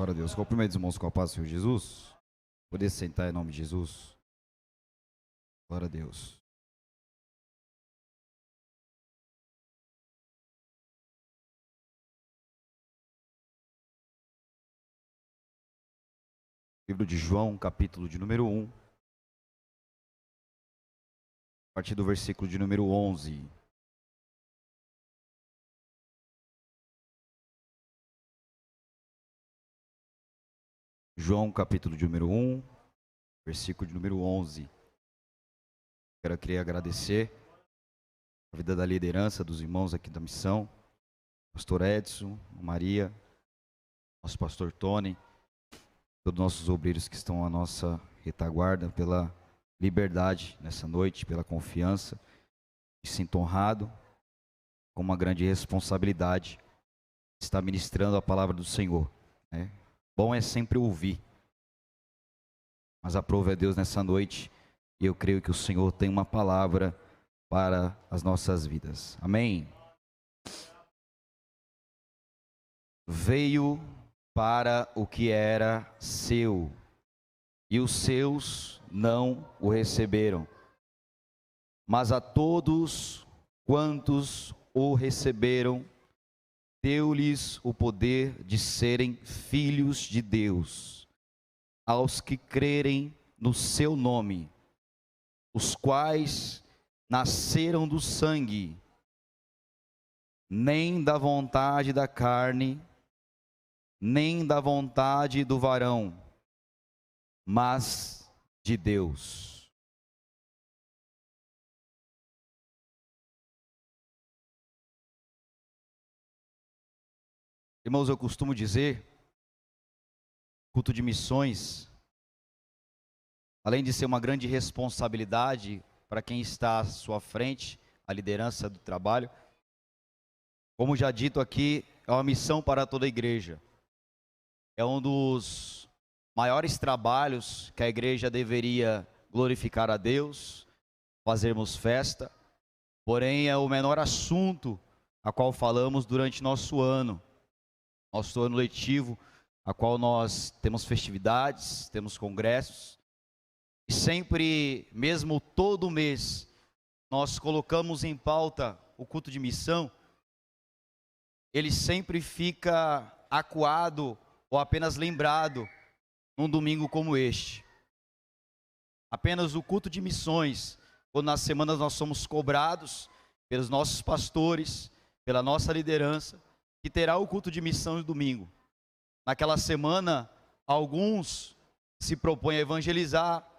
Glória a Deus. Cumprimento os irmãos com a paz do Senhor Jesus. Poder sentar em nome de Jesus. Glória a Deus. Livro de João, capítulo de número 1. A partir do versículo de número 11. João, capítulo de número 1, versículo de número 11. Queria agradecer a vida da liderança dos irmãos aqui da missão, pastor Edson, Maria, nosso pastor Tony, todos os nossos obreiros que estão à nossa retaguarda, pela liberdade nessa noite, pela confiança. Me sinto honrado, com uma grande responsabilidade, de estar ministrando a palavra do Senhor, né? Bom é sempre ouvir, mas aprove a Deus nessa noite, e eu creio que o Senhor tem uma palavra para as nossas vidas. Amém? Veio para o que era seu, e os seus não o receberam. Mas a todos quantos o receberam, deu-lhes o poder de serem filhos de Deus, aos que crerem no seu nome, os quais nasceram do sangue, nem da vontade da carne, nem da vontade do varão, mas de Deus. Irmãos, eu costumo dizer, culto de missões, além de ser uma grande responsabilidade para quem está à sua frente, a liderança do trabalho, como já dito aqui, é uma missão para toda a igreja. É um dos maiores trabalhos que a igreja deveria glorificar a Deus, fazermos festa, porém é o menor assunto a qual falamos durante nosso ano letivo, a qual nós temos festividades, temos congressos, e sempre, mesmo todo mês, nós colocamos em pauta o culto de missão. Ele sempre fica acuado ou apenas lembrado num domingo como este. Apenas o culto de missões, quando nas semanas nós somos cobrados pelos nossos pastores, pela nossa liderança, que terá o culto de missão no domingo. Naquela semana, alguns se propõem a evangelizar,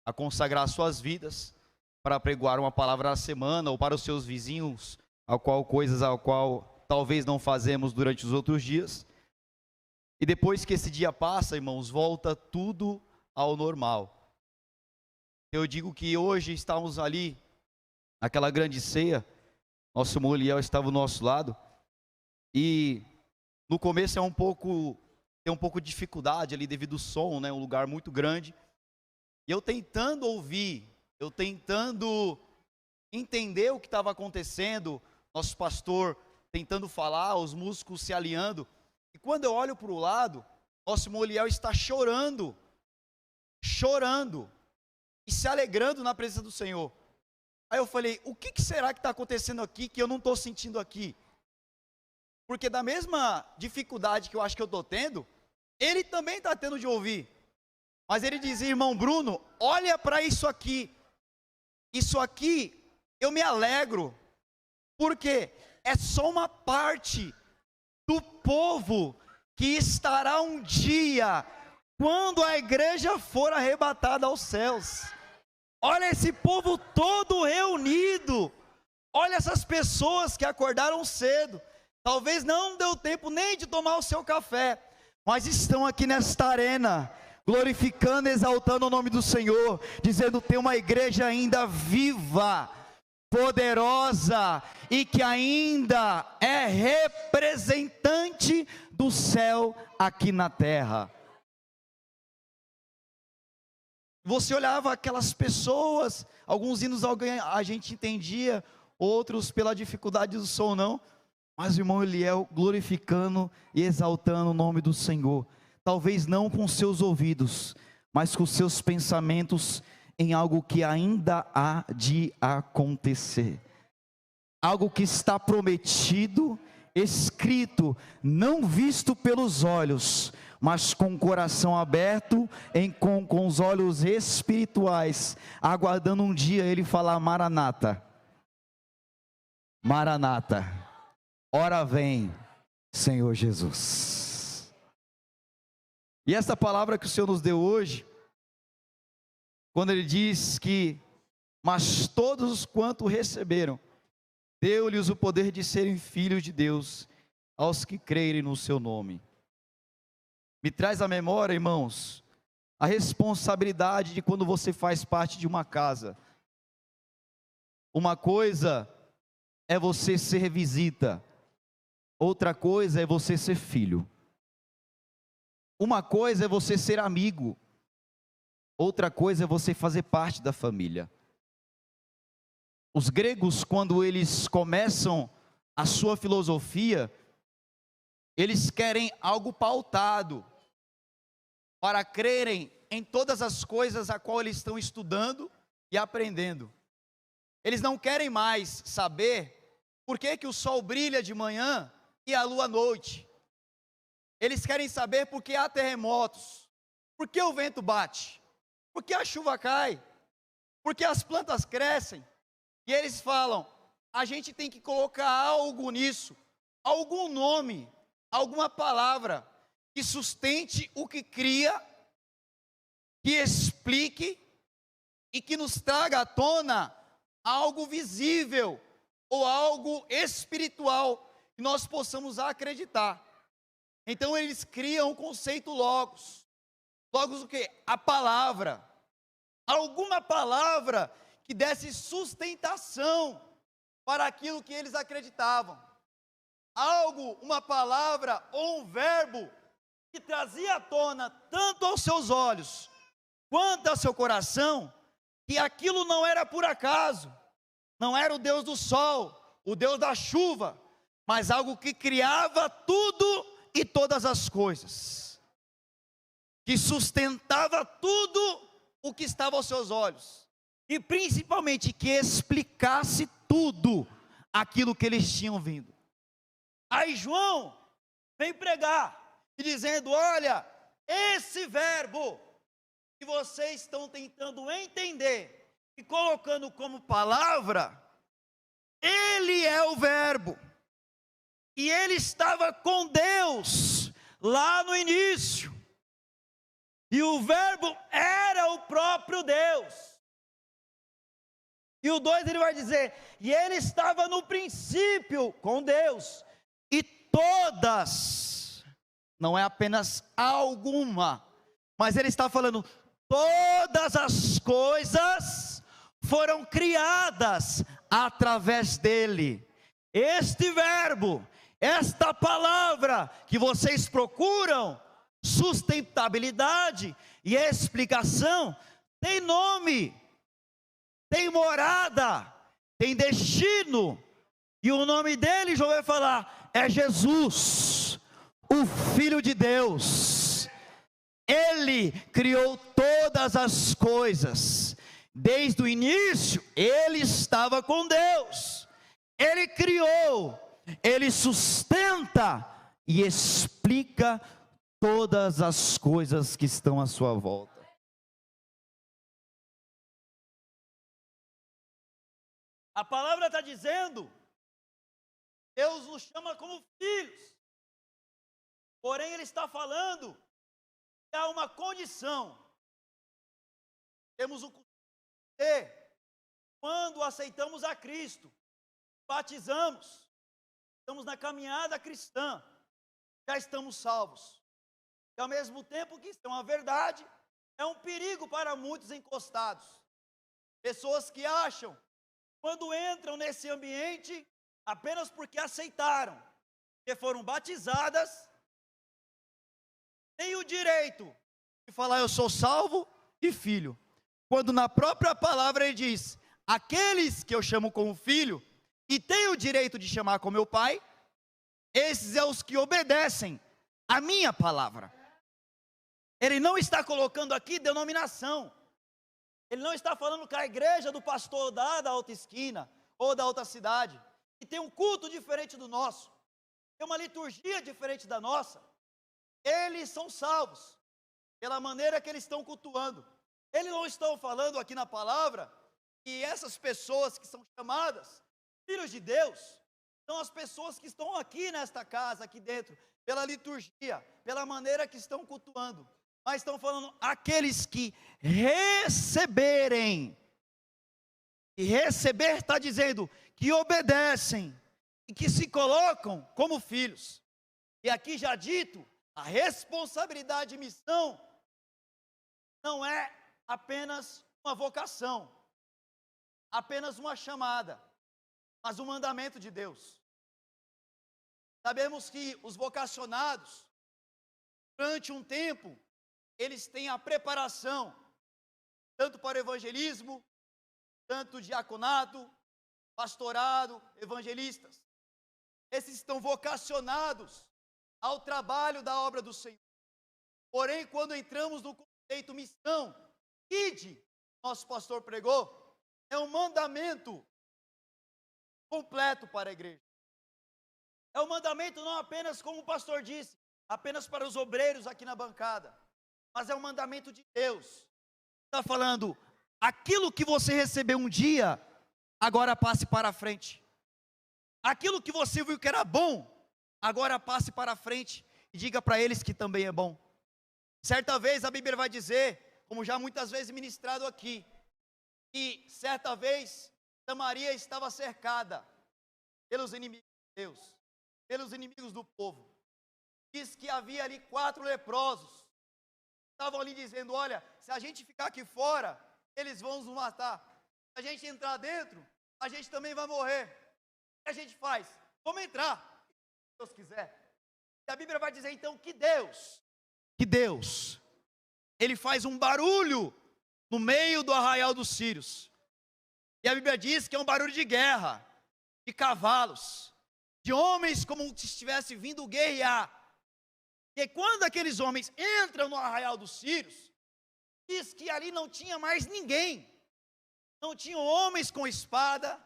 a consagrar suas vidas, para pregoar uma palavra na semana, ou para os seus vizinhos, coisas ao qual talvez não fazemos durante os outros dias. E depois que esse dia passa, irmãos, volta tudo ao normal. Eu digo que hoje estamos ali, naquela grande ceia, nosso irmão Eliel estava ao nosso lado, e no começo tem um pouco de dificuldade ali devido ao som, né? Um lugar muito grande. E eu tentando ouvir, eu tentando entender o que estava acontecendo, nosso pastor tentando falar, os músicos se alinhando. E quando eu olho para o lado, nosso irmão Eliel está chorando e se alegrando na presença do Senhor. Aí eu falei, o que será que está acontecendo aqui que eu não estou sentindo aqui? Porque da mesma dificuldade que eu acho que eu estou tendo, ele também está tendo de ouvir. Mas ele dizia, irmão Bruno, olha para isso aqui eu me alegro, porque é só uma parte do povo que estará um dia, quando a igreja for arrebatada aos céus. Olha esse povo todo reunido, olha essas pessoas que acordaram cedo, talvez não deu tempo nem de tomar o seu café, mas estão aqui nesta arena, glorificando, exaltando o nome do Senhor, dizendo, tem uma igreja ainda viva, poderosa, e que ainda é representante do céu aqui na terra. Você olhava aquelas pessoas, alguns hinos a gente entendia, outros pela dificuldade do som não, mas o irmão Eliel glorificando e exaltando o nome do Senhor. talvez não com seus ouvidos, mas com seus pensamentos em algo que ainda há de acontecer. Algo que está prometido, escrito, não visto pelos olhos, mas com o coração aberto, com os olhos espirituais, aguardando um dia ele falar: Maranata, Maranata, ora vem, Senhor Jesus. E essa palavra que o Senhor nos deu hoje, quando ele diz que, mas todos quanto receberam, deu-lhes o poder de serem filhos de Deus, aos que crerem no seu nome. Me traz à memória, irmãos, a responsabilidade de quando você faz parte de uma casa. Uma coisa é você ser visita, outra coisa é você ser filho. Uma coisa é você ser amigo, outra coisa é você fazer parte da família. Os gregos, quando eles começam a sua filosofia, eles querem algo pautado, para crerem em todas as coisas a qual eles estão estudando e aprendendo. Eles não querem mais saber por que que o sol brilha de manhã e a lua à noite. Eles querem saber por que há terremotos, por que o vento bate, por que a chuva cai, por que as plantas crescem. E eles falam: a gente tem que colocar algo nisso, algum nome, alguma palavra que sustente o que cria, que explique e que nos traga à tona algo visível ou algo espiritual que nós possamos acreditar. Então eles criam o conceito logos. Logos o quê? A palavra. Alguma palavra que desse sustentação para aquilo que eles acreditavam. Algo, uma palavra ou um verbo que trazia à tona tanto aos seus olhos quanto ao seu coração, que aquilo não era por acaso, não era o Deus do sol, o Deus da chuva, mas algo que criava tudo e todas as coisas, que sustentava tudo o que estava aos seus olhos, e principalmente que explicasse tudo aquilo que eles tinham vindo. Aí João vem pregar e dizendo: olha, esse verbo que vocês estão tentando entender e colocando como palavra, ele é o verbo, e ele estava com Deus lá no início, e o verbo era o próprio Deus. E o 2 ele vai dizer: e ele estava no princípio com Deus, e todas, não é apenas alguma, mas ele está falando, todas as coisas foram criadas através dele. Este verbo, esta palavra que vocês procuram, sustentabilidade e explicação, tem nome, tem morada, tem destino, e o nome dele, João vai falar, é Jesus, o Filho de Deus. Ele criou todas as coisas, desde o início, ele estava com Deus, ele criou, ele sustenta e explica todas as coisas que estão à sua volta. A palavra está dizendo, Deus nos chama como filhos, porém ele está falando que há uma condição. Temos o costume de, quando aceitamos a Cristo, batizamos, estamos na caminhada cristã, já estamos salvos. E ao mesmo tempo que isso é uma verdade, é um perigo para muitos encostados. Pessoas que acham, quando entram nesse ambiente, apenas porque aceitaram, que foram batizadas, têm o direito de falar: eu sou salvo e filho. Quando na própria palavra ele diz: aqueles que eu chamo como filho, e tenho o direito de chamar como meu pai, esses são os que obedecem a minha palavra. Ele não está colocando aqui denominação. Ele não está falando que a igreja do pastor da outra esquina ou da outra cidade, que tem um culto diferente do nosso, tem uma liturgia diferente da nossa, eles são salvos pela maneira que eles estão cultuando. Eles não estão falando aqui na palavra que essas pessoas que são chamadas filhos de Deus são as pessoas que estão aqui nesta casa, aqui dentro, pela liturgia, pela maneira que estão cultuando. Mas estão falando aqueles que receberem. E receber está dizendo que obedecem e que se colocam como filhos. E aqui já dito, a responsabilidade de missão não é apenas uma vocação, apenas uma chamada, mas um mandamento de Deus. Sabemos que os vocacionados, durante um tempo, eles têm a preparação, tanto para o evangelismo, tanto diaconato, pastorado, evangelistas. Esses estão vocacionados ao trabalho da obra do Senhor. Porém, quando entramos no conceito missão, ide, nosso pastor pregou, é um mandamento completo para a igreja. É um mandamento não apenas, como o pastor disse, apenas para os obreiros aqui na bancada, mas é um mandamento de Deus. Está falando, aquilo que você recebeu um dia, agora passe para a frente. Aquilo que você viu que era bom, agora passe para a frente e diga para eles que também é bom. Certa vez a Bíblia vai dizer, como já muitas vezes ministrado aqui, que certa vez Samaria estava cercada pelos inimigos de Deus, pelos inimigos do povo. Diz que havia ali 4 leprosos, estavam ali dizendo, olha, se a gente ficar aqui fora, eles vão nos matar. Se a gente entrar dentro, a gente também vai morrer. O que a gente faz? Vamos entrar, se Deus quiser. E a Bíblia vai dizer então que Deus, Ele faz um barulho no meio do arraial dos sírios. E a Bíblia diz que é um barulho de guerra, de cavalos, de homens como se estivesse vindo guerrear. E quando aqueles homens entram no arraial dos sírios, diz que ali não tinha mais ninguém. Não tinham homens com espada,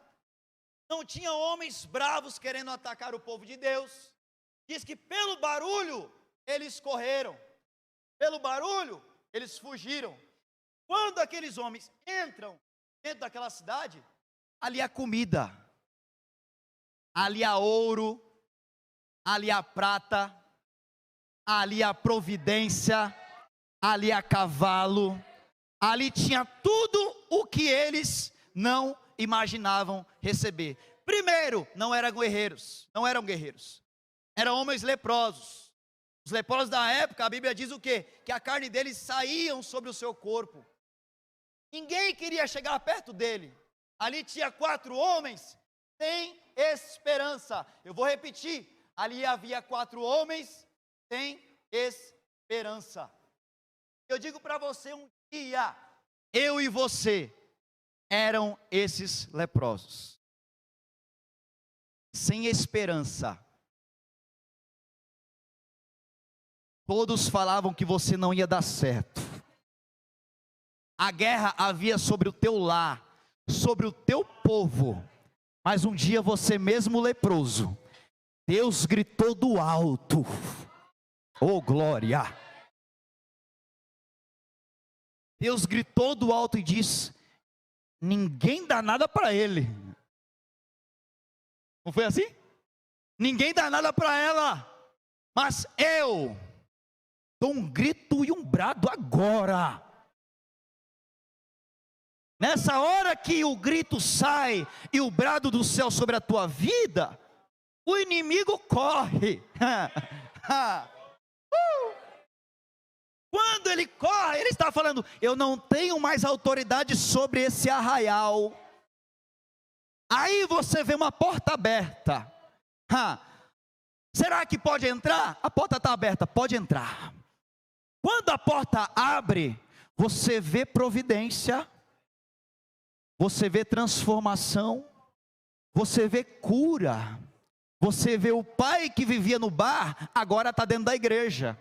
não tinham homens bravos querendo atacar o povo de Deus. Diz que pelo barulho eles correram, pelo barulho eles fugiram. Quando aqueles homens entram dentro daquela cidade, ali há comida, ali há ouro, ali há prata, ali há providência, ali há cavalo, ali tinha tudo o que eles não imaginavam receber. Primeiro, não eram guerreiros, eram homens leprosos. Os leprosos da época, a Bíblia diz o quê? Que a carne deles saíam sobre o seu corpo. Ninguém queria chegar perto dele. Ali tinha 4 homens sem esperança. Eu vou repetir, ali havia 4 homens sem esperança. Eu digo para você, um dia, eu e você eram esses leprosos, sem esperança. Todos falavam que você não ia dar certo. A guerra havia sobre o teu lar, sobre o teu povo. Mas um dia você mesmo leproso, Deus gritou do alto, oh glória! Deus gritou do alto e disse, ninguém dá nada para ele. Não foi assim? Ninguém dá nada para ela, mas eu dou um grito e um brado agora. Nessa hora que o grito sai e o brado do céu sobre a tua vida, o inimigo corre. Quando ele corre, ele está falando, eu não tenho mais autoridade sobre esse arraial. Aí você vê uma porta aberta. Será que pode entrar? A porta está aberta, pode entrar. Quando a porta abre, você vê providência, você vê transformação, você vê cura, você vê o pai que vivia no bar, agora está dentro da igreja.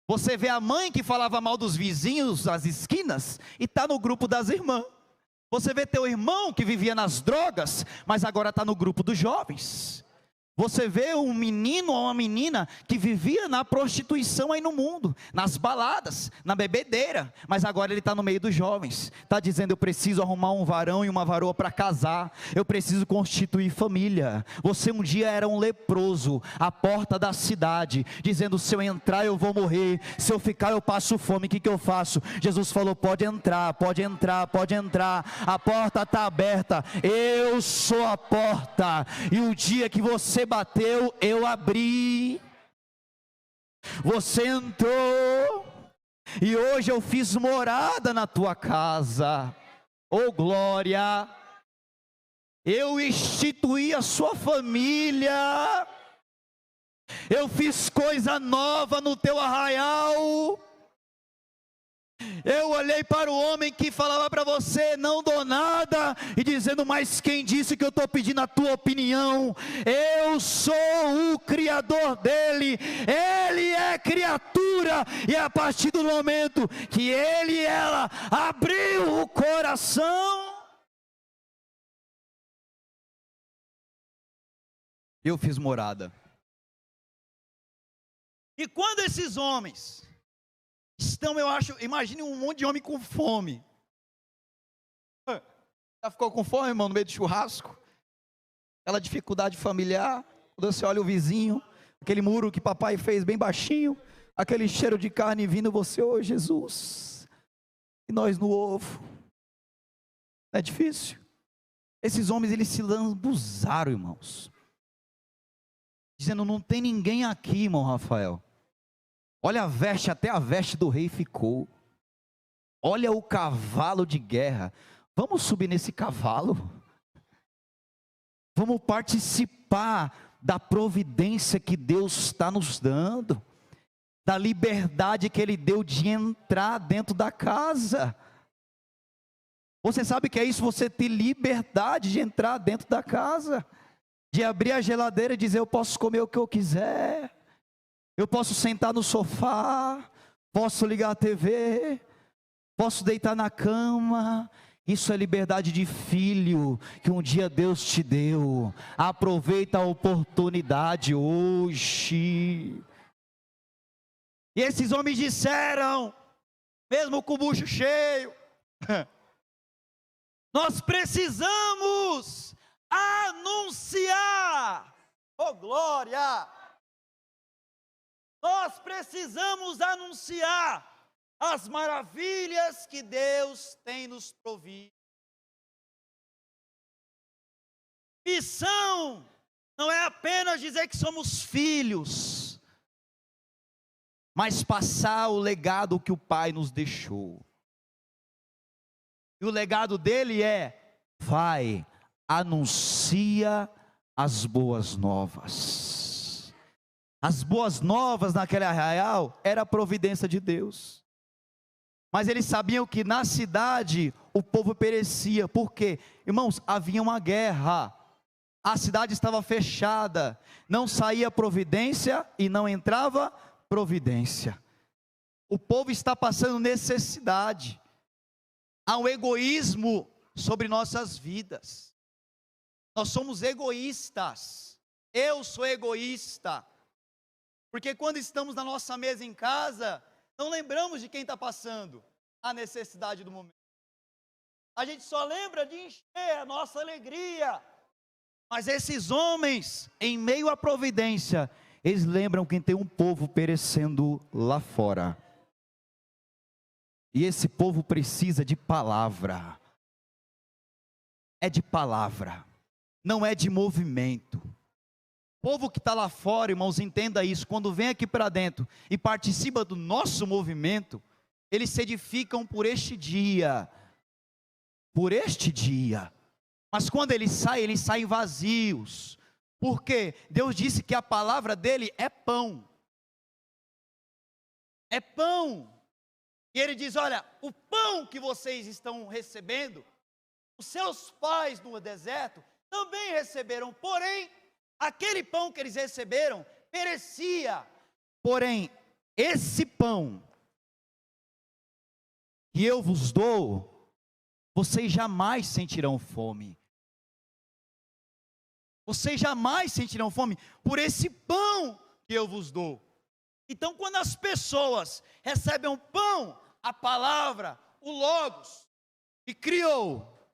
Você vê a mãe que falava mal dos vizinhos, das esquinas, e está no grupo das irmãs. Você vê teu irmão que vivia nas drogas, mas agora está no grupo dos jovens. Você vê um menino ou uma menina que vivia na prostituição aí no mundo, nas baladas, na bebedeira, mas agora ele está no meio dos jovens, está dizendo: eu preciso arrumar um varão e uma varoa para casar, eu preciso constituir família. Você um dia era um leproso, à porta da cidade, dizendo: se eu entrar eu vou morrer, se eu ficar eu passo fome, o que eu faço? Jesus falou: pode entrar, pode entrar, pode entrar, a porta está aberta, eu sou a porta, e o dia que você bateu, eu abri, você entrou, e hoje eu fiz morada na tua casa, oh glória, eu instituí a sua família, eu fiz coisa nova no teu arraial. Eu olhei para o homem que falava para você: não dou nada, e dizendo: mas quem disse que eu estou pedindo a tua opinião? Eu sou o criador dele, ele é criatura, e a partir do momento que ele e ela abriu o coração, eu fiz morada. E quando esses homens estão, eu acho, imagine um monte de homem com fome. Já ficou com fome, irmão, no meio do churrasco? Aquela dificuldade familiar, quando você olha o vizinho, aquele muro que papai fez bem baixinho, aquele cheiro de carne vindo, você: ô Jesus, e nós no ovo. Não é difícil? Esses homens, eles se lambuzaram, irmãos, dizendo: não tem ninguém aqui, irmão Rafael. Olha a veste, até a veste do rei ficou. Olha o cavalo de guerra. Vamos subir nesse cavalo? Vamos participar da providência que Deus está nos dando, da liberdade que Ele deu de entrar dentro da casa. Você sabe o que é isso? Você ter liberdade de entrar dentro da casa, de abrir a geladeira e dizer: eu posso comer o que eu quiser, eu posso sentar no sofá, posso ligar a TV, posso deitar na cama. Isso é liberdade de filho, que um dia Deus te deu. Aproveita a oportunidade hoje. E esses homens disseram, mesmo com o bucho cheio: nós precisamos anunciar, oh glória! Nós precisamos anunciar as maravilhas que Deus tem nos provido. Missão não é apenas dizer que somos filhos, mas passar o legado que o Pai nos deixou. E o legado dele é: vai, anuncia as boas novas. As boas novas naquele arraial era a providência de Deus. Mas eles sabiam que na cidade o povo perecia. Por quê? Irmãos, havia uma guerra. A cidade estava fechada. Não saía providência e não entrava providência. O povo está passando necessidade. Há um egoísmo sobre nossas vidas. Nós somos egoístas. Eu sou egoísta. Porque quando estamos na nossa mesa em casa, não lembramos de quem está passando a necessidade do momento. A gente só lembra de encher a nossa alegria. Mas esses homens, em meio à providência, eles lembram que tem um povo perecendo lá fora. E esse povo precisa de palavra. É de palavra, não é de movimento. O povo que está lá fora, irmãos, entenda isso: quando vem aqui para dentro e participa do nosso movimento, eles se edificam por este dia. Por este dia. Mas quando eles saem vazios. Por quê? Deus disse que a palavra dele é pão. É pão. E ele diz: olha, o pão que vocês estão recebendo, os seus pais no deserto também receberam, porém, aquele pão que eles receberam perecia. Porém, esse pão que eu vos dou, vocês jamais sentirão fome. Vocês jamais sentirão fome por esse pão que eu vos dou. Então, quando as pessoas recebem o pão, a palavra, o Logos, que criou,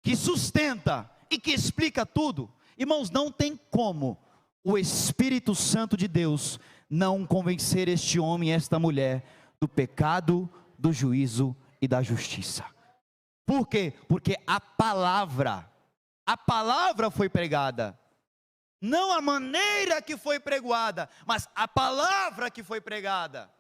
que sustenta e que explica tudo, irmãos, não tem como o Espírito Santo de Deus não convencer este homem e esta mulher do pecado, do juízo e da justiça. Por quê? Porque a palavra foi pregada, não a maneira que foi pregoada, mas a palavra que foi pregada.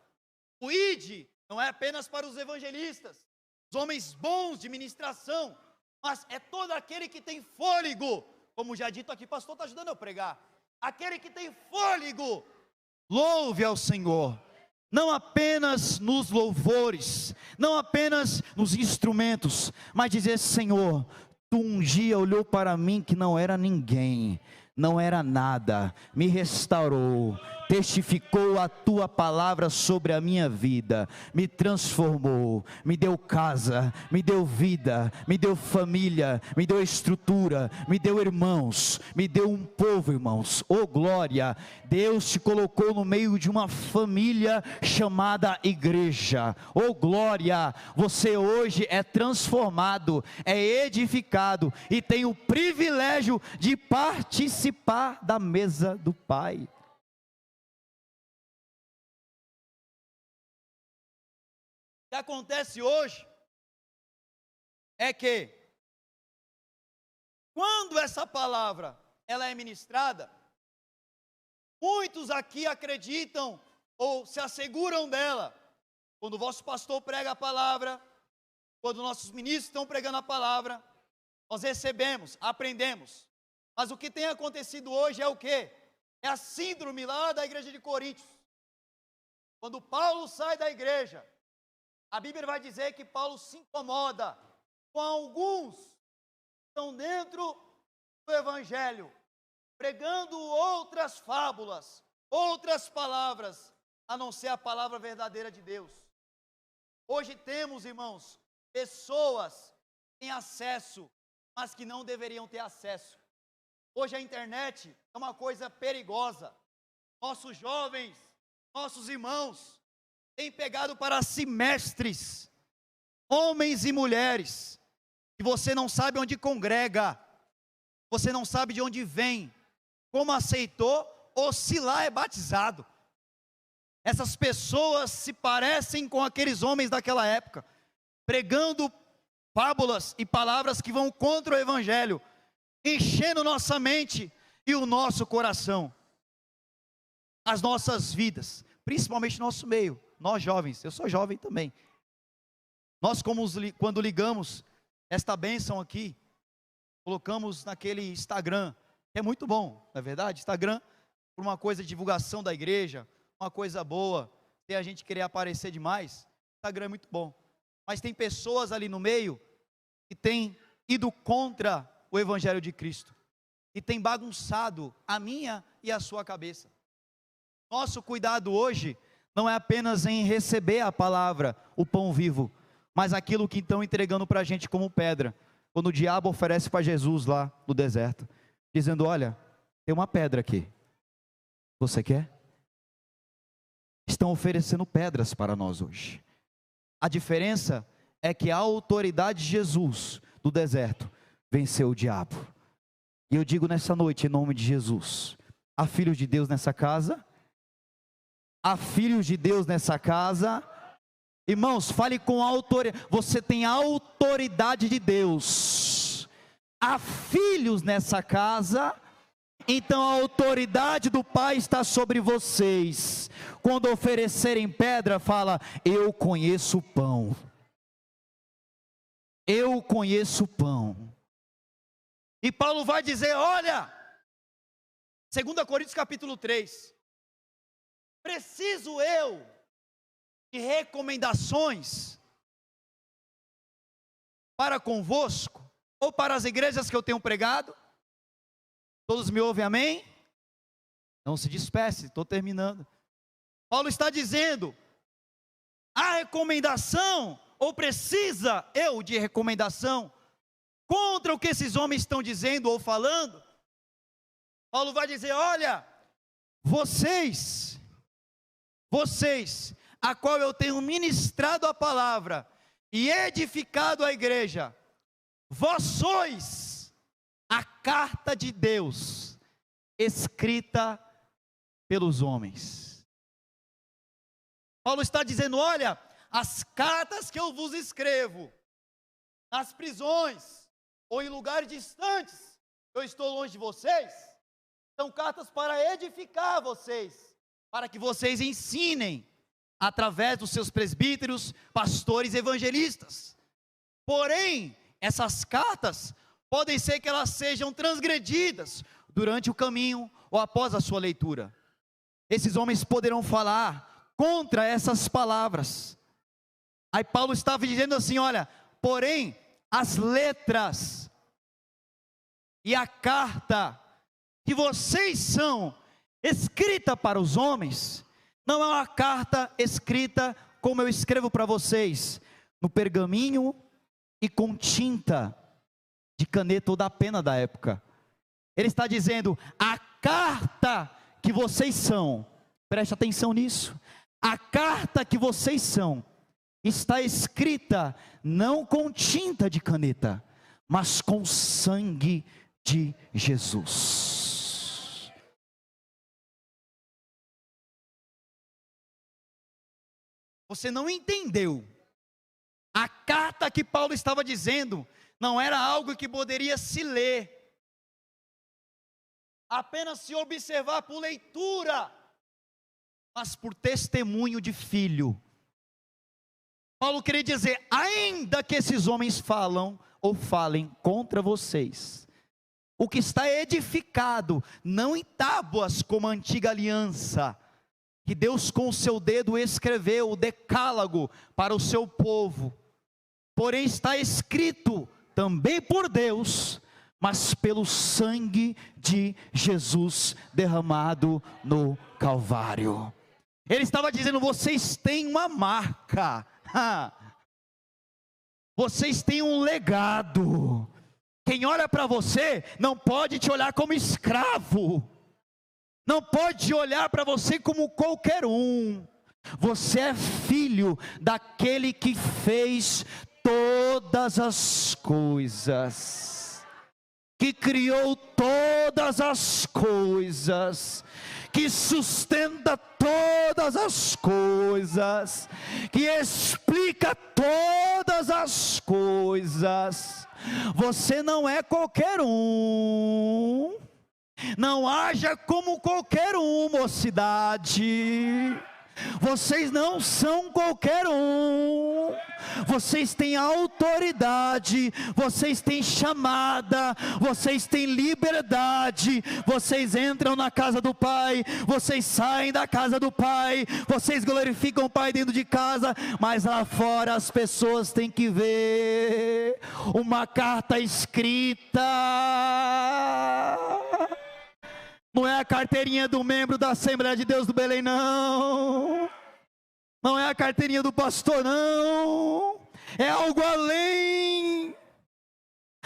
O ide não é apenas para os evangelistas, os homens bons de ministração, mas é todo aquele que tem fôlego, como já dito aqui, pastor está ajudando eu a pregar, aquele que tem fôlego, louve ao Senhor, não apenas nos louvores, não apenas nos instrumentos, mas dizer: Senhor, Tu um dia olhou para mim que não era ninguém, não era nada, me restaurou, testificou a tua palavra sobre a minha vida, me transformou, me deu casa, me deu vida, me deu família, me deu estrutura, me deu irmãos, me deu um povo, irmãos. Oh glória, Deus te colocou no meio de uma família chamada igreja. Oh glória, você hoje é transformado, é edificado e tem o privilégio de participar da mesa do Pai. O que acontece hoje é que, quando essa palavra ela é ministrada, muitos aqui acreditam ou se asseguram dela. Quando o vosso pastor prega a palavra, quando nossos ministros estão pregando a palavra, nós recebemos, aprendemos. Mas o que tem acontecido hoje é o quê? É a síndrome lá da igreja de Coríntios. Quando Paulo sai da igreja, a Bíblia vai dizer que Paulo se incomoda com alguns que estão dentro do Evangelho, pregando outras fábulas, outras palavras, a não ser a palavra verdadeira de Deus. Hoje temos, irmãos, pessoas que têm acesso, mas que não deveriam ter acesso. Hoje a internet é uma coisa perigosa. Nossos jovens, nossos irmãos, têm pegado para si mestres, homens e mulheres, que você não sabe onde congrega, você não sabe de onde vem, como aceitou, ou se lá é batizado. Essas pessoas se parecem com aqueles homens daquela época, pregando fábulas e palavras que vão contra o Evangelho, enchendo nossa mente e o nosso coração, as nossas vidas, principalmente nosso meio. Nós jovens, eu sou jovem também. Nós quando ligamos esta bênção aqui, colocamos naquele Instagram, que é muito bom, não é verdade? Instagram, por uma coisa de divulgação da igreja, uma coisa boa, sem a gente querer aparecer demais, Instagram é muito bom. Mas tem pessoas ali no meio que têm ido contra o Evangelho de Cristo, e tem bagunçado a minha e a sua cabeça. Nosso cuidado hoje não é apenas em receber a palavra, o pão vivo, mas aquilo que estão entregando para a gente como pedra, quando o diabo oferece para Jesus lá no deserto, dizendo: olha, tem uma pedra aqui, você quer? Estão oferecendo pedras para nós hoje. A diferença é que a autoridade de Jesus do deserto venceu o diabo. E eu digo nessa noite, em nome de Jesus, há filhos de Deus nessa casa, há filhos de Deus nessa casa. Irmãos, fale com autoridade. Você tem a autoridade de Deus. Há filhos nessa casa, então a autoridade do Pai está sobre vocês. Quando oferecerem pedra, fala: eu conheço o pão. Eu conheço o pão. E Paulo vai dizer: olha, 2 Coríntios capítulo 3, preciso eu de recomendações para convosco, ou para as igrejas que eu tenho pregado? Todos me ouvem, amém? Não se disperse, estou terminando. Paulo está dizendo: há recomendação, ou precisa eu de recomendação, contra o que esses homens estão dizendo ou falando. Paulo vai dizer: olha, vocês, a qual eu tenho ministrado a palavra e edificado a igreja, vós sois a carta de Deus, escrita pelos homens. Paulo está dizendo: olha, as cartas que eu vos escrevo, nas prisões, ou em lugares distantes, eu estou longe de vocês, são cartas para edificar vocês, para que vocês ensinem, através dos seus presbíteros, pastores e evangelistas. Porém, essas cartas, podem ser que elas sejam transgredidas, durante o caminho, ou após a sua leitura. Esses homens poderão falar contra essas palavras. Aí Paulo estava dizendo assim: olha, porém, as letras, e a carta, que vocês são, escrita para os homens, não é uma carta escrita como eu escrevo para vocês, no pergaminho e com tinta de caneta ou da pena da época. Ele está dizendo: a carta que vocês são, preste atenção nisso, a carta que vocês são, está escrita não com tinta de caneta, mas com sangue de Jesus. Você não entendeu. A carta que Paulo estava dizendo não era algo que poderia se ler, apenas se observar por leitura, mas por testemunho de filho. Paulo queria dizer: ainda que esses homens falam ou falem contra vocês, o que está edificado, não em tábuas como a antiga aliança, que Deus com o seu dedo escreveu o decálogo para o seu povo, porém está escrito também por Deus, mas pelo sangue de Jesus derramado no Calvário. Ele estava dizendo: vocês têm uma marca, vocês têm um legado. Quem olha para você não pode te olhar como escravo, não pode olhar para você como qualquer um. Você é filho daquele que fez todas as coisas, que criou todas as coisas, que sustenta todas as coisas, que explica todas as coisas. Você não é qualquer um. Não haja como qualquer um, mocidade. Vocês não são qualquer um. Vocês têm autoridade, vocês têm chamada, vocês têm liberdade. Vocês entram na casa do Pai, vocês saem da casa do Pai, vocês glorificam o Pai dentro de casa, mas lá fora as pessoas têm que ver uma carta escrita. Não é a carteirinha do membro da Assembleia de Deus do Belém, não. Não é a carteirinha do pastor, não. É algo além.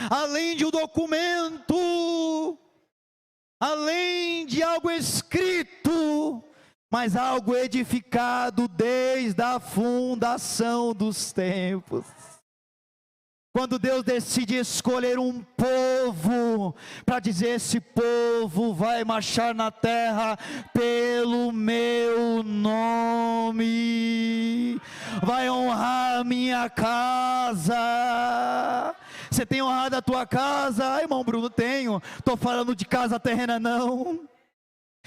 Além de um documento. Além de algo escrito. Mas algo edificado desde a fundação dos tempos. Quando Deus decide escolher um povo, para dizer: esse povo vai marchar na terra pelo meu nome, vai honrar a minha casa. Você tem honrado a tua casa? Irmão Bruno, tenho. Estou falando de casa terrena, não.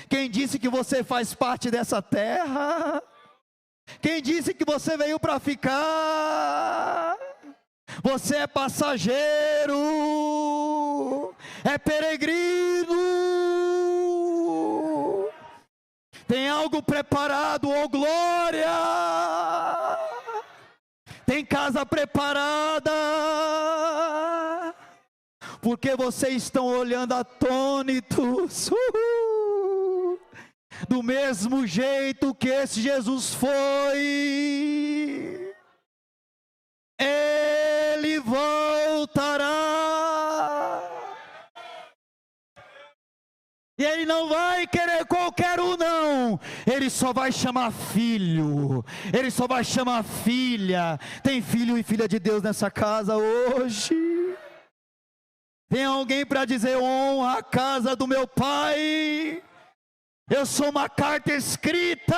Quem disse que você faz parte dessa terra? Quem disse que você veio para ficar? Você é passageiro, é peregrino, tem algo preparado, oh glória, tem casa preparada, porque vocês estão olhando atônitos, do mesmo jeito que esse Jesus foi, Ele voltará. E Ele não vai querer qualquer um, não. Ele só vai chamar filho. Ele só vai chamar filha. Tem filho e filha de Deus nessa casa hoje? Tem alguém para dizer: honra a casa do meu pai? Eu sou uma carta escrita.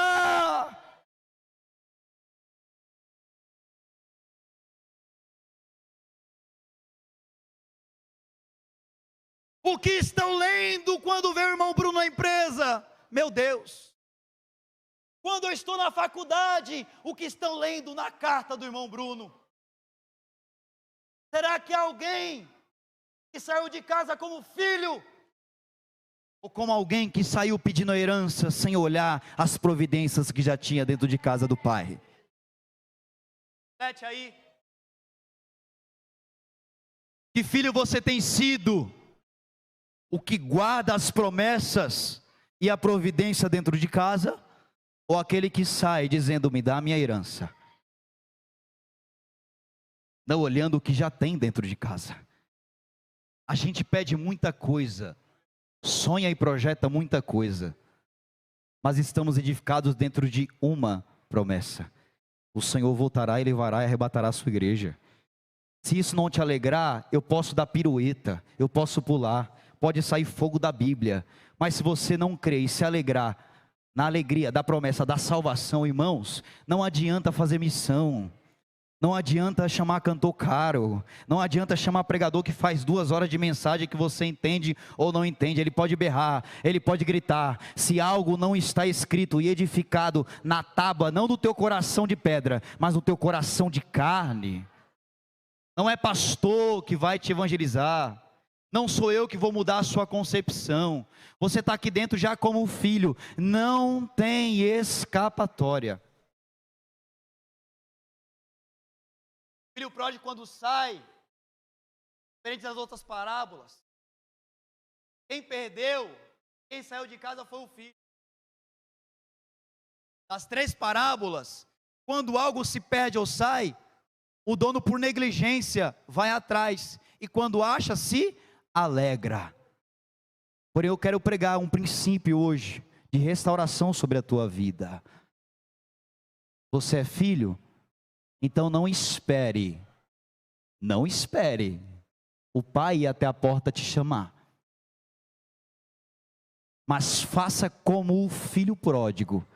O que estão lendo quando vê o irmão Bruno na empresa? Meu Deus. Quando eu estou na faculdade, o que estão lendo na carta do irmão Bruno? Será que alguém que saiu de casa como filho, ou como alguém que saiu pedindo a herança sem olhar as providências que já tinha dentro de casa do pai? Mete aí. Que filho você tem sido? O que guarda as promessas e a providência dentro de casa? Ou aquele que sai dizendo: me dá a minha herança, não olhando o que já tem dentro de casa? A gente pede muita coisa, sonha e projeta muita coisa, mas estamos edificados dentro de uma promessa: o Senhor voltará e levará e arrebatará a sua igreja. Se isso não te alegrar, eu posso dar pirueta, eu posso pular, pode sair fogo da Bíblia, mas se você não crer e se alegrar na alegria da promessa da salvação, irmãos, não adianta fazer missão, não adianta chamar cantor caro, não adianta chamar pregador que faz 2 horas de mensagem que você entende ou não entende. Ele pode berrar, ele pode gritar, se algo não está escrito e edificado na tábua, não do teu coração de pedra, mas do teu coração de carne. Não é pastor que vai te evangelizar, não sou eu que vou mudar a sua concepção. Você está aqui dentro já como filho, não tem escapatória. O filho pródigo, quando sai, diferente das outras parábolas, quem perdeu, quem saiu de casa foi o filho. Das 3 parábolas, quando algo se perde ou sai, o dono, por negligência, vai atrás, e quando acha, se alegra. Porém, eu quero pregar um princípio hoje de restauração sobre a tua vida. Você é filho? Então não espere o pai ir até a porta te chamar, mas faça como o filho pródigo,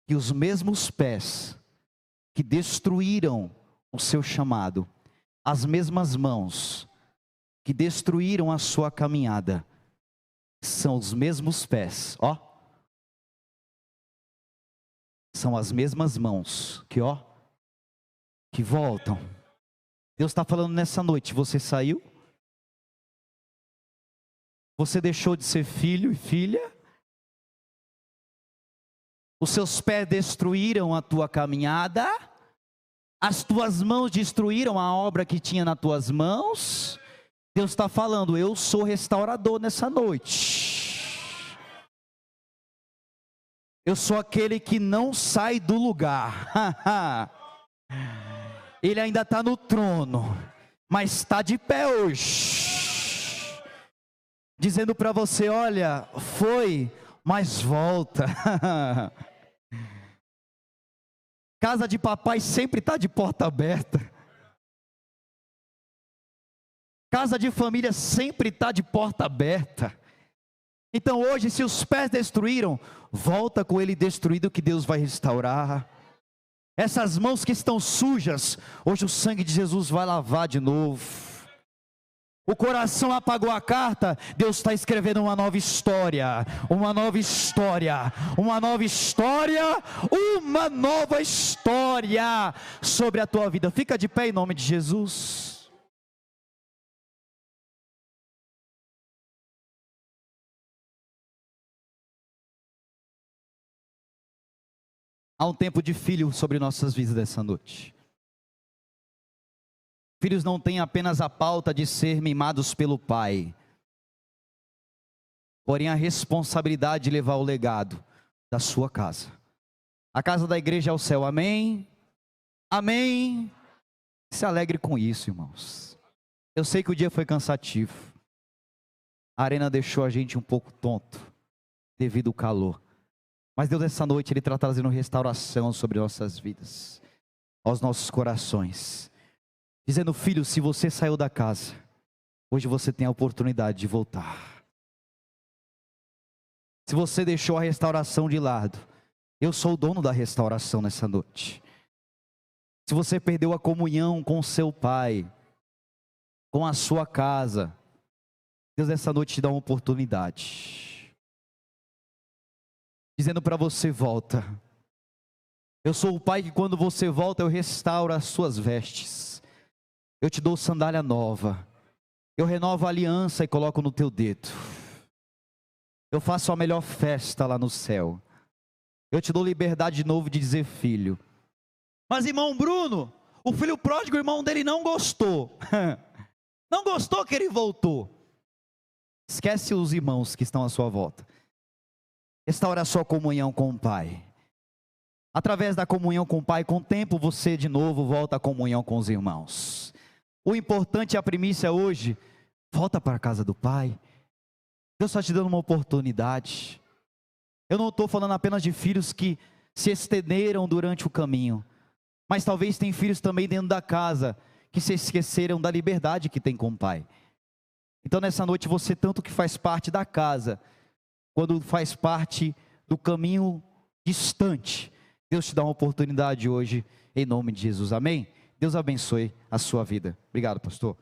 que os mesmos pés que destruíram o seu chamado, as mesmas mãos que destruíram a sua caminhada, são os mesmos pés, são as mesmas mãos que voltam. Deus está falando nessa noite: você saiu? Você deixou de ser filho e filha? Os seus pés destruíram a tua caminhada? As tuas mãos destruíram a obra que tinha nas tuas mãos? Deus está falando: eu sou restaurador nessa noite. Eu sou aquele que não sai do lugar. Ele ainda está no trono, mas está de pé hoje, dizendo para você: olha, foi, mas volta. Casa de papai sempre está de porta aberta. Casa de família sempre está de porta aberta. Então hoje, se os pés destruíram, volta com ele destruído, que Deus vai restaurar. Essas mãos que estão sujas, hoje o sangue de Jesus vai lavar de novo. O coração apagou a carta, Deus está escrevendo uma nova história, uma nova história, uma nova história, uma nova história sobre a tua vida. Fica de pé em nome de Jesus. Há um tempo de filho sobre nossas vidas dessa noite. Filhos não têm apenas a pauta de ser mimados pelo pai, porém a responsabilidade de levar o legado da sua casa. A casa da igreja é o céu, amém? Amém? Se alegre com isso, irmãos. Eu sei que o dia foi cansativo. A arena deixou a gente um pouco tonto, devido ao calor. Mas Deus, essa noite, Ele está trazendo restauração sobre nossas vidas, aos nossos corações. Dizendo, filho, se você saiu da casa, hoje você tem a oportunidade de voltar. Se você deixou a restauração de lado, eu sou o dono da restauração nessa noite. Se você perdeu a comunhão com o seu pai, com a sua casa, Deus nessa noite te dá uma oportunidade. Dizendo para você, volta. Eu sou o pai que quando você volta eu restauro as suas vestes. Eu te dou sandália nova. Eu renovo a aliança e coloco no teu dedo. Eu faço a melhor festa lá no céu. Eu te dou liberdade de novo de dizer filho. Mas irmão Bruno, o filho pródigo, o irmão dele não gostou. Não gostou que ele voltou. Esquece os irmãos que estão à sua volta. Restaura a sua comunhão com o Pai. Através da comunhão com o Pai, com o tempo você de novo volta à comunhão com os irmãos. O importante, a primícia hoje, volta para a casa do Pai. Deus está te dando uma oportunidade. Eu não estou falando apenas de filhos que se estenderam durante o caminho, mas talvez tem filhos também dentro da casa, que se esqueceram da liberdade que tem com o Pai. Então nessa noite você tanto que faz parte da casa, quando faz parte do caminho distante, Deus te dá uma oportunidade hoje, em nome de Jesus, amém? Deus abençoe a sua vida. Obrigado, pastor.